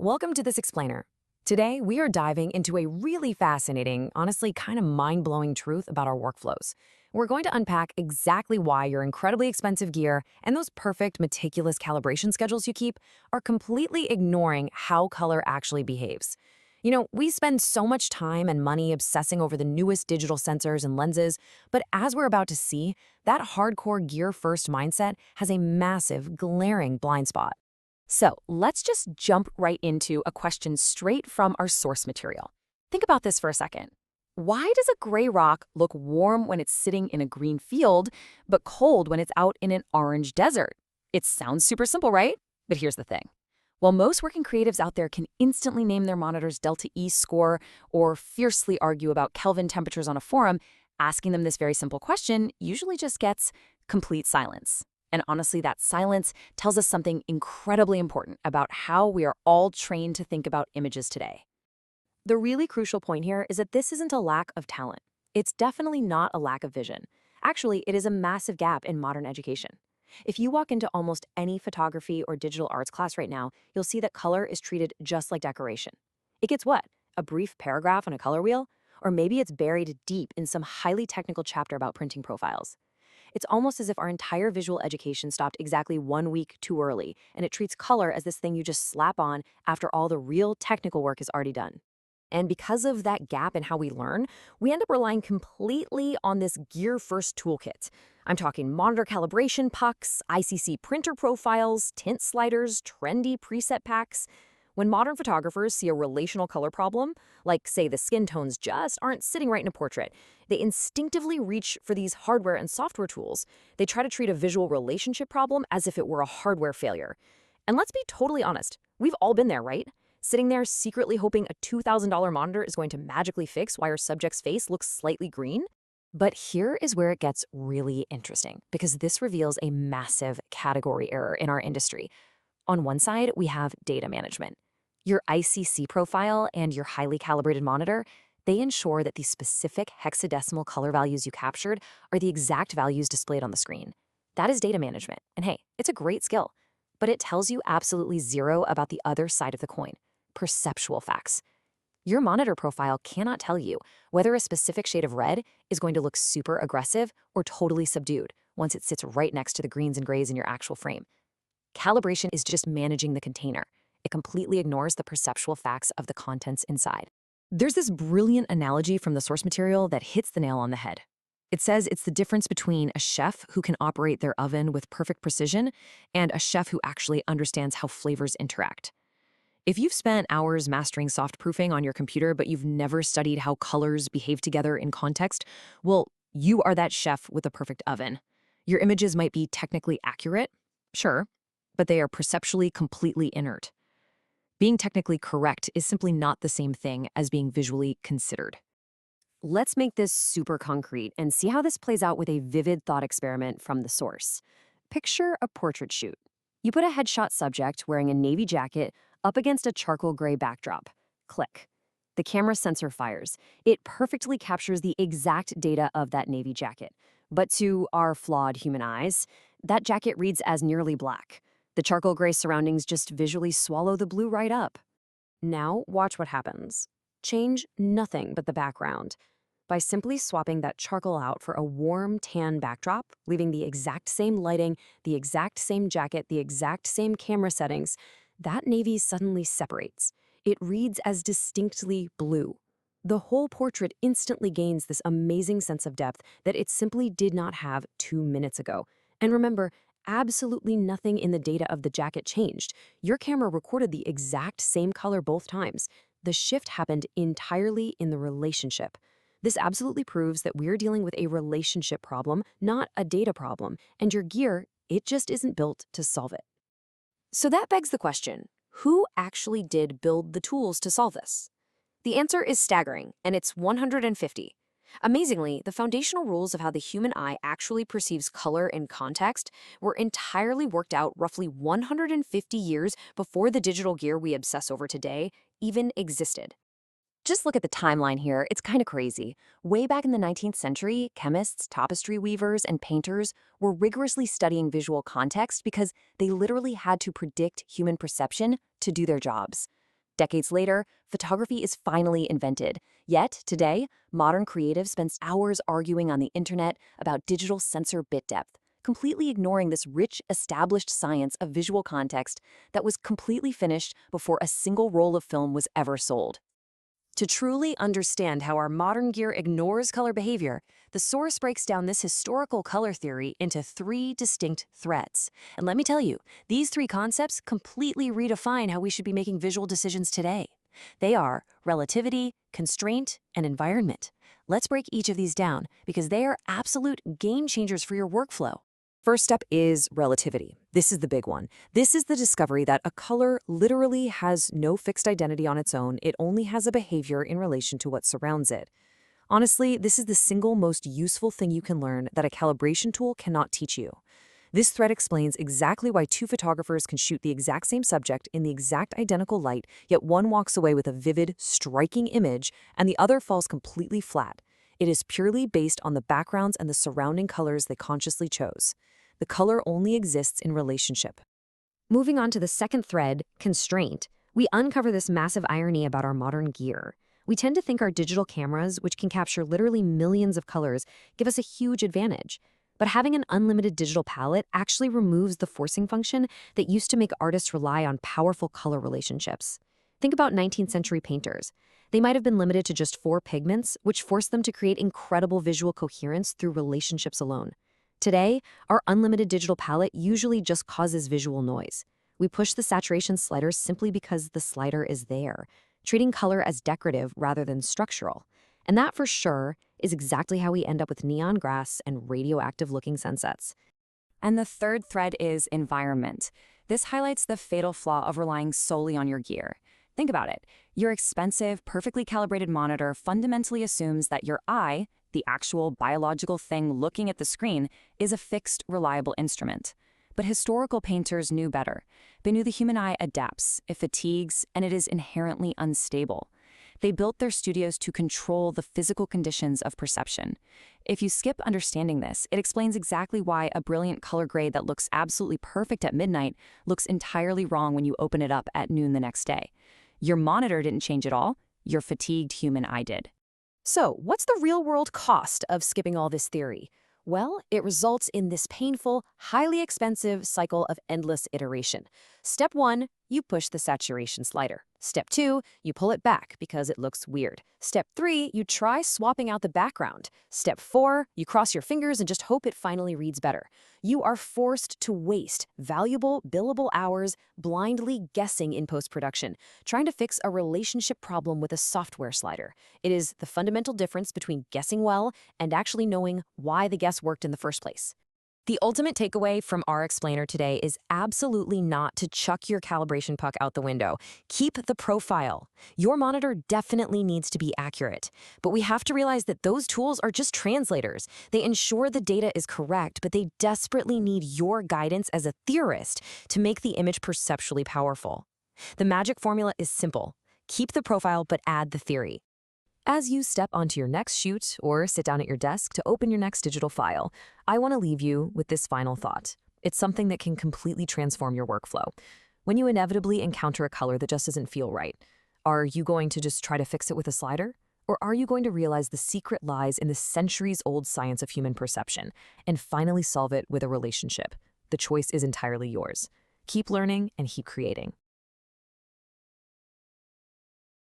Welcome to this explainer. Today, we are diving into a really fascinating, honestly kind of mind-blowing truth about our workflows. We're going to unpack exactly why your incredibly expensive gear and those perfect, meticulous calibration schedules you keep are completely ignoring how color actually behaves. We spend so much time and money obsessing over the newest digital sensors and lenses, but as we're about to see, that hardcore gear-first mindset has a massive, glaring blind spot. So let's just jump right into a question straight from our source material. Think about this for a second. Why does a gray rock look warm when it's sitting in a green field, but cold when it's out in an orange desert? It sounds super simple, right? But here's the thing. While most working creatives out there can instantly name their monitor's Delta E score or fiercely argue about Kelvin temperatures on a forum, asking them this very simple question usually just gets complete silence. And honestly, that silence tells us something incredibly important about how we are all trained to think about images today. The really crucial point here is that this isn't a lack of talent. It's definitely not a lack of vision. Actually, it is a massive gap in modern education. If you walk into almost any photography or digital arts class right now, you'll see that color is treated just like decoration. It gets what? A brief paragraph on a color wheel? Or maybe it's buried deep in some highly technical chapter about printing profiles. It's almost as if our entire visual education stopped exactly 1 week too early, and it treats color as this thing you just slap on after all the real technical work is already done. And because of that gap in how we learn, we end up relying completely on this gear-first toolkit. I'm talking monitor calibration pucks, ICC printer profiles, tint sliders, trendy preset packs. When modern photographers see a relational color problem, like, say, the skin tones just aren't sitting right in a portrait, they instinctively reach for these hardware and software tools. They try to treat a visual relationship problem as if it were a hardware failure. And let's be totally honest, we've all been there, right? Sitting there secretly hoping a $2,000 monitor is going to magically fix why our subject's face looks slightly green. But here is where it gets really interesting, because this reveals a massive category error in our industry. On one side, we have data management. Your ICC profile and your highly calibrated monitor, they ensure that the specific hexadecimal color values you captured are the exact values displayed on the screen. That is data management, and hey, it's a great skill. But it tells you absolutely zero about the other side of the coin, perceptual facts. Your monitor profile cannot tell you whether a specific shade of red is going to look super aggressive or totally subdued once it sits right next to the greens and grays in your actual frame. Calibration is just managing the container. It completely ignores the perceptual facts of the contents inside. There's this brilliant analogy from the source material that hits the nail on the head. It says it's the difference between a chef who can operate their oven with perfect precision and a chef who actually understands how flavors interact. If you've spent hours mastering soft proofing on your computer, but you've never studied how colors behave together in context, well, you are that chef with a perfect oven. Your images might be technically accurate, sure, but they are perceptually completely inert. Being technically correct is simply not the same thing as being visually considered. Let's make this super concrete and see how this plays out with a vivid thought experiment from the source. Picture a portrait shoot. You put a headshot subject wearing a navy jacket up against a charcoal gray backdrop. Click. The camera sensor fires. It perfectly captures the exact data of that navy jacket. But to our flawed human eyes, that jacket reads as nearly black. The charcoal gray surroundings just visually swallow the blue right up. Now watch what happens. Change nothing but the background. By simply swapping that charcoal out for a warm tan backdrop, leaving the exact same lighting, the exact same jacket, the exact same camera settings, that navy suddenly separates. It reads as distinctly blue. The whole portrait instantly gains this amazing sense of depth that it simply did not have 2 minutes ago. And remember, absolutely nothing in the data of the jacket changed. Your camera recorded the exact same color both times. The shift happened entirely in the relationship. This absolutely proves that we're dealing with a relationship problem, not a data problem, and your gear, it just isn't built to solve it. So that begs the question, who actually did build the tools to solve this? The answer is staggering, and it's 150. Amazingly, the foundational rules of how the human eye actually perceives color in context were entirely worked out roughly 150 years before the digital gear we obsess over today even existed. Just look at the timeline here, it's kind of crazy. Way back in the 19th century, chemists, tapestry weavers, and painters were rigorously studying visual context because they literally had to predict human perception to do their jobs. Decades later, photography is finally invented. Yet, today, modern creatives spend hours arguing on the internet about digital sensor bit depth, completely ignoring this rich, established science of visual context that was completely finished before a single roll of film was ever sold. To truly understand how our modern gear ignores color behavior, the source breaks down this historical color theory into three distinct threads. And let me tell you, these three concepts completely redefine how we should be making visual decisions today. They are relativity, constraint, and environment. Let's break each of these down because they are absolute game changers for your workflow. First up is relativity. This is the big one. This is the discovery that a color literally has no fixed identity on its own. It only has a behavior in relation to what surrounds it. Honestly, this is the single most useful thing you can learn that a calibration tool cannot teach you. This thread explains exactly why two photographers can shoot the exact same subject in the exact identical light, yet one walks away with a vivid, striking image, and the other falls completely flat. It is purely based on the backgrounds and the surrounding colors they consciously chose. The color only exists in relationship. Moving on to the second thread, constraint, we uncover this massive irony about our modern gear. We tend to think our digital cameras, which can capture literally millions of colors, give us a huge advantage. But having an unlimited digital palette actually removes the forcing function that used to make artists rely on powerful color relationships. Think about 19th century painters. They might have been limited to just 4 pigments, which forced them to create incredible visual coherence through relationships alone. Today, our unlimited digital palette usually just causes visual noise. We push the saturation slider simply because the slider is there, treating color as decorative rather than structural. And that, for sure, is exactly how we end up with neon grass and radioactive-looking sunsets. And the third thread is environment. This highlights the fatal flaw of relying solely on your gear. Think about it. Your expensive, perfectly calibrated monitor fundamentally assumes that your eye, the actual biological thing looking at the screen, is a fixed, reliable instrument. But historical painters knew better. They knew the human eye adapts, it fatigues, and it is inherently unstable. They built their studios to control the physical conditions of perception. If you skip understanding this, it explains exactly why a brilliant color grade that looks absolutely perfect at midnight looks entirely wrong when you open it up at noon the next day. Your monitor didn't change at all, your fatigued human eye did. So, what's the real-world cost of skipping all this theory? Well, it results in this painful, highly expensive cycle of endless iteration. Step 1, you push the saturation slider. Step 2, you pull it back because it looks weird. Step 3, you try swapping out the background. Step 4, you cross your fingers and just hope it finally reads better. You are forced to waste valuable, billable hours blindly guessing in post-production, trying to fix a relationship problem with a software slider. It is the fundamental difference between guessing well and actually knowing why the guess worked in the first place. The ultimate takeaway from our explainer today is absolutely not to chuck your calibration puck out the window. Keep the profile. Your monitor definitely needs to be accurate, but we have to realize that those tools are just translators. They ensure the data is correct, but they desperately need your guidance as a theorist to make the image perceptually powerful. The magic formula is simple. Keep the profile, but add the theory. As you step onto your next shoot or sit down at your desk to open your next digital file, I want to leave you with this final thought. It's something that can completely transform your workflow. When you inevitably encounter a color that just doesn't feel right, are you going to just try to fix it with a slider? Or are you going to realize the secret lies in the centuries-old science of human perception and finally solve it with a relationship? The choice is entirely yours. Keep learning and keep creating.